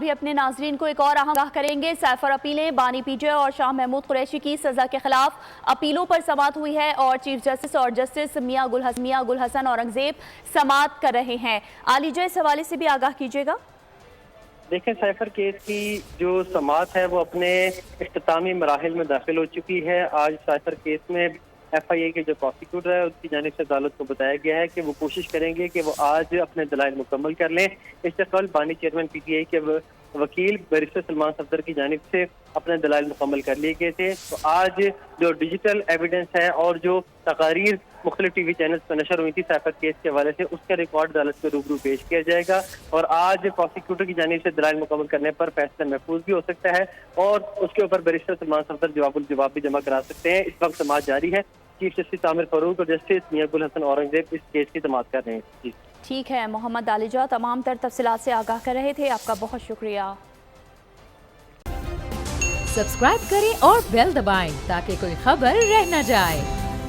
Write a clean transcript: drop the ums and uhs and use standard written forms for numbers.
بھی اپنے ناظرین کو ایک اور آگاہ کریں گے۔ سائفر اپیلیں بانی پی جے اور شاہ محمود قریشی کی سزا کے خلاف اپیلوں پر سماعت ہوئی ہے اور چیف جسٹس اور جسٹس میاں گل حسن اورنگزیب سماعت کر رہے ہیں۔ عالی جے اس حوالے سے بھی آگاہ کیجیے گا۔ دیکھیں، سائفر کیس کی جو سماعت ہے وہ اپنے اختتامی مراحل میں داخل ہو چکی ہے۔ آج سائفر کیس میں ایف آئی اے کے جو پروسیکیوٹر ہے اس کی جانب سے عدالت کو بتایا گیا ہے کہ وہ کوشش کریں گے کہ وہ آج اپنے دلائل مکمل کر لیں۔ اس سے قبل بانی چیئرمین پی ٹی آئی کے وکیل بیرسٹر سلمان صفدر کی جانب سے اپنے دلائل مکمل کر لیے گئے تھے۔ تو آج جو ڈیجیٹل ایویڈنس ہے اور جو تقاریر مختلف ٹی وی چینلز پر نشر ہوئی تھی سائفر کیس کے حوالے سے، اس کا ریکارڈ عدالت کے روبرو پیش کیا جائے گا اور آج پروسیکیوٹر کی جانب سے دلائل مکمل کرنے پر فیصلہ محفوظ بھی ہو سکتا ہے اور اس کے اوپر بیرسٹر سلمان صفدر جواب بھی جمع کرا سکتے ہیں۔ اس وقت سماعت جاری ہے۔ چیف جسٹس عامر فاروق اور جسٹس میاں گل حسن اورنگزیب اس کیس کی سماعت کر رہے ہیں۔ جی ٹھیک ہے، محمد عالیجہ تمام تر تفصیلات سے آگاہ کر رہے تھے، آپ کا بہت شکریہ۔ سبسکرائب کریں اور بیل دبائیں تاکہ کوئی خبر رہ نہ جائے۔